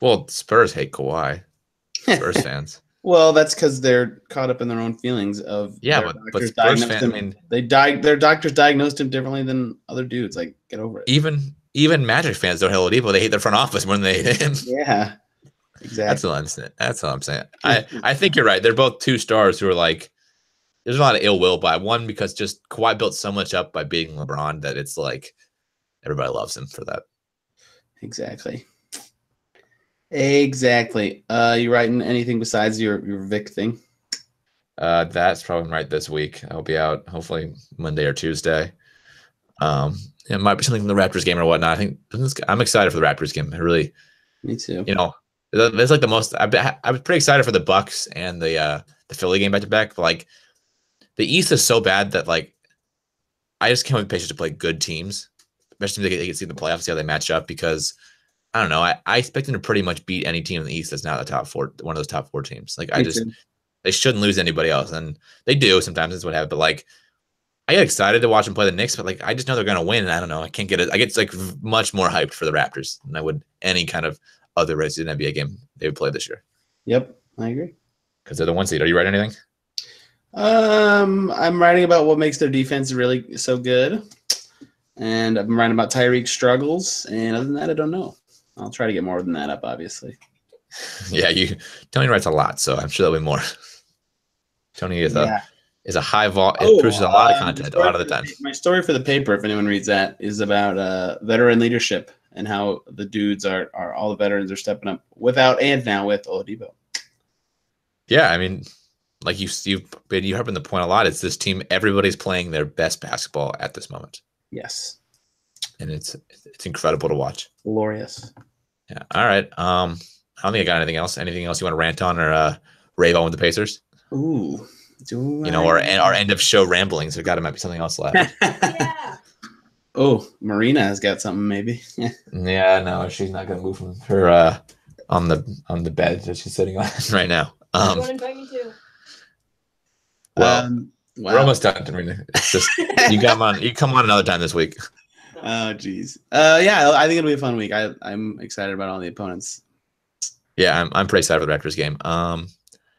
Well, Spurs hate Kawhi. Spurs fans. Well, that's because they're caught up in their own feelings of but Spurs fans. I mean, their doctors diagnosed him differently than other dudes. Like, get over it. Even Magic fans don't hate Oladipo. They hate their front office more than they hate him. Yeah, exactly. That's all I'm saying. I think you're right. They're both 2 stars who are like. There's a lot of ill will by one because just Kawhi built so much up by beating LeBron that it's like everybody loves him for that. Exactly. You writing anything besides your Vic thing? That's probably right this week. I'll be out hopefully Monday or Tuesday. It might be something from the Raptors game or whatnot. I think I'm excited for the Raptors game. Me too. It's like the most. I was pretty excited for the Bucks and the Philly game back to back. But like the East is so bad that like I just can't wait for Pacers to play good teams, especially if they can see the playoffs, see how they match up because. I don't know. I expect them to pretty much beat any team in the East that's not the top 4, one of those top 4 teams. Like they shouldn't lose anybody else, and they do sometimes. That's what happens. But like, I get excited to watch them play the Knicks, but like, I just know they're gonna win. And I don't know. I can't get it. I get like much more hyped for the Raptors than I would any kind of other regular NBA game they would play this year. Yep, I agree. Because they're the 1 seed. Are you writing anything? I'm writing about what makes their defense really so good, and I'm writing about Tyreek's struggles. And other than that, I don't know. I'll try to get more than that up, obviously. Yeah, Tony writes a lot, so I'm sure there'll be more. Tony is a high vol. It produces a lot of content a lot of the time. My story for the paper, if anyone reads that, is about veteran leadership and how the dudes are all the veterans are stepping up without and now with Oladipo. Yeah, I mean, like you harp on the point a lot. It's this team. Everybody's playing their best basketball at this moment. Yes. And it's incredible to watch. Glorious. Yeah. All right. I don't think I got anything else. Anything else you want to rant on or rave on with the Pacers? Ooh. Our end of show ramblings. There might be something else left. Yeah. Oh, Marina has got something maybe. Yeah, no, she's not gonna move from her on the bed that she's sitting on right now. Don't invite me to. Well, Wow. we're almost done, Marina. It's just you come on another time this week. Oh, geez. Yeah, I think it'll be a fun week. I'm excited about all the opponents. Yeah, I'm pretty excited for the Raptors game. I'm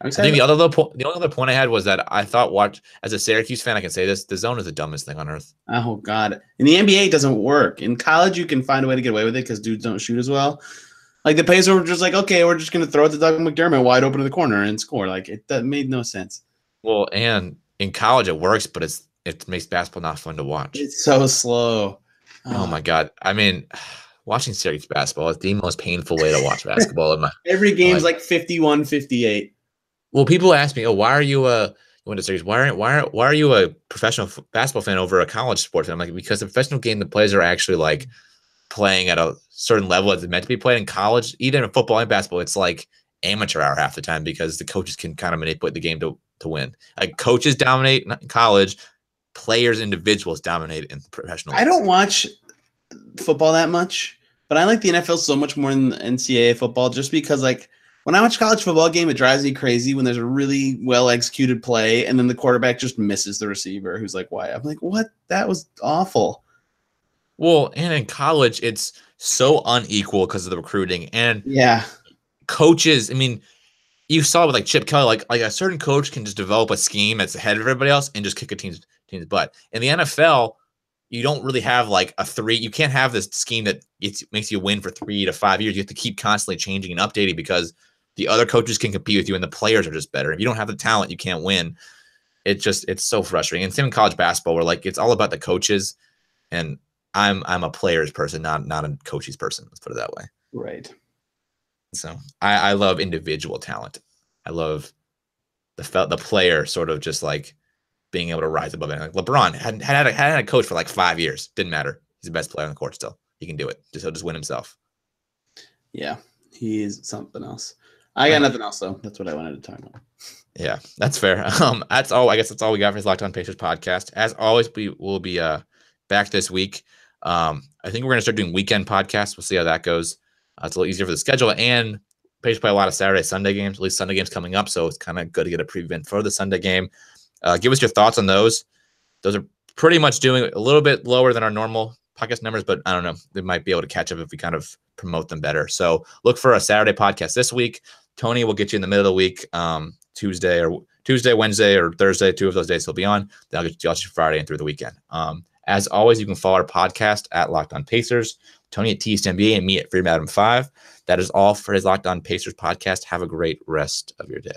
I excited. think the only other point I had was that I thought as a Syracuse fan, I can say this: the zone is the dumbest thing on earth. Oh, God. In the NBA, it doesn't work. In college, you can find a way to get away with it because dudes don't shoot as well. Like the Pacers were just like, okay, we're just going to throw it to Doug McDermott wide open in the corner and score. Like that made no sense. Well, and in college it works, but it makes basketball not fun to watch. It's so slow. Oh my God. I mean, watching Syracuse basketball is the most painful way to watch basketball. Every game's like 51-58. Well, people ask me, "Oh, why are you Winter Series. Why are you a professional basketball fan over a college sport fan? I'm like, because the professional game, the players are actually like playing at a certain level as it's meant to be played. In college, even in football and basketball, it's like amateur hour half the time because the coaches can kind of manipulate the game to win. Like coaches dominate in college, players, individuals dominate in professional. I don't watch football that much, but I like the NFL so much more than NCAA football just because like when I watch a college football game, it drives me crazy when there's a really well executed play and then the quarterback just misses the receiver who's like, why? I'm like, what? That was awful. Well, and in college, it's so unequal because of the recruiting and Yeah. coaches. I mean, you saw it with like Chip Kelly, like a certain coach can just develop a scheme that's ahead of everybody else and just kick a team's butt. In the NFL, you don't really have like a three. You can't have this scheme that makes you win for 3 to 5 years. You have to keep constantly changing and updating because the other coaches can compete with you and the players are just better. If you don't have the talent, you can't win. It's so frustrating. And same in college basketball where like it's all about the coaches. And I'm a player's person, not a coach's person. Let's put it that way. Right. So I love individual talent. I love the player sort of just like being able to rise above it. Like LeBron had a coach for like 5 years. Didn't matter. He's the best player on the court still. He can do it. He'll just win himself. Yeah. He's something else. I got nothing else though. That's what I wanted to talk about. Yeah, that's fair. That's all. I guess that's all we got for his Locked On Pacers podcast. As always, we will be back this week. I think we're gonna start doing weekend podcasts. We'll see how that goes. It's a little easier for the schedule, and Pacers play a lot of Saturday, Sunday games. At least Sunday games coming up, so it's kind of good to get a preview for the Sunday game. Give us your thoughts on those. Those are pretty much doing a little bit lower than our normal podcast numbers, but I don't know. They might be able to catch up if we kind of promote them better. So look for a Saturday podcast this week. Tony will get you in the middle of the week, Tuesday, Wednesday, or Thursday. 2 of those days he'll be on. Then I'll get you Friday and through the weekend. As always, you can follow our podcast at Locked On Pacers, Tony at TSNBA, and me at FreedomAdam5. That is all for his Locked On Pacers podcast. Have a great rest of your day.